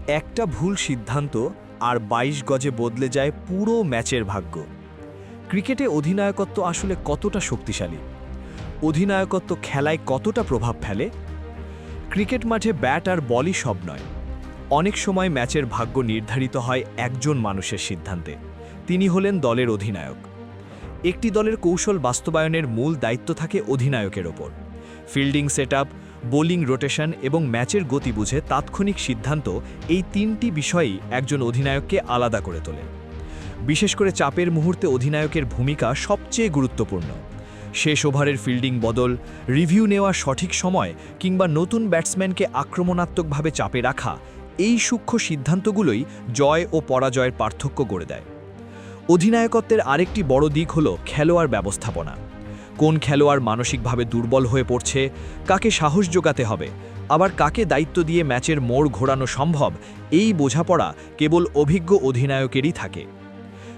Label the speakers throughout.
Speaker 1: একটা ভুল সিদ্ধান্ত আর ২২ গজে বদলে যায় পুরো ম্যাচের ভাগ্য। ক্রিকেটে অধিনায়কত্ব আসলে কতটা শক্তিশালী? অধিনায়কত্ব খেলায় কতটা প্রভাব ফেলে? ক্রিকেট মাঠে ব্যাট আর বলই সব নয়। অনেক সময় ম্যাচের ভাগ্য নির্ধারিত হয় একজন মানুষের সিদ্ধান্তে। তিনি হলেন দলের অধিনায়ক। একটি দলের কৌশল বাস্তবায়নের মূল দায়িত্ব থাকে অধিনায়কের ওপর। ফিল্ডিং সেটআপ, বোলিং রোটেশন এবং ম্যাচের গতি বুঝে তাৎক্ষণিক সিদ্ধান্ত, এই তিনটি বিষয়ই একজন অধিনায়ককে আলাদা করে তোলে। বিশেষ করে চাপের মুহূর্তে অধিনায়কের ভূমিকা সবচেয়ে গুরুত্বপূর্ণ। শেষ ওভারের ফিল্ডিং বদল, রিভিউ নেওয়া সঠিক সময় কিংবা নতুন ব্যাটসম্যানকে আক্রমণাত্মকভাবে চাপে রাখা, এই সূক্ষ্ম সিদ্ধান্তগুলোই জয় ও পরাজয়ের পার্থক্য গড়ে দেয়। অধিনায়কত্বের আরেকটি বড় দিক হল খেলোয়াড় ব্যবস্থাপনা। কোন খেলোয়াড় মানসিকভাবে দুর্বল হয়ে পড়ছে, কাকে সাহস জোগাতে হবে, আবার কাকে দায়িত্ব দিয়ে ম্যাচের মোড় ঘোরানো সম্ভব, এই বোঝাপড়া কেবল অভিজ্ঞ অধিনায়কেরই থাকে।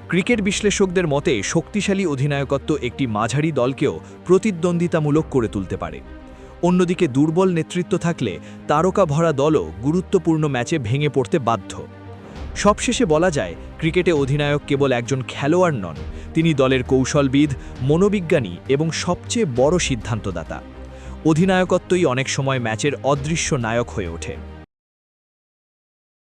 Speaker 1: ক্রিকেট বিশ্লেষকদের মতে শক্তিশালী অধিনায়কত্ব একটি মাঝারি দলকেও প্রতিদ্বন্দ্বিতামূলক করে তুলতে পারে। অন্যদিকে দুর্বল নেতৃত্ব থাকলে তারকা ভরা দলও গুরুত্বপূর্ণ ম্যাচে ভেঙে পড়তে বাধ্য। সবশেষে বলা যায়, ক্রিকেটে অধিনায়ক কেবল একজন খেলোয়াড় নন, তিনি দলের কৌশলবিদ, মনোবিজ্ঞানী এবং সবচেয়ে বড় সিদ্ধান্তদাতা। অধিনায়কত্বই অনেক সময় ম্যাচের অদৃশ্য নায়ক হয়ে ওঠে।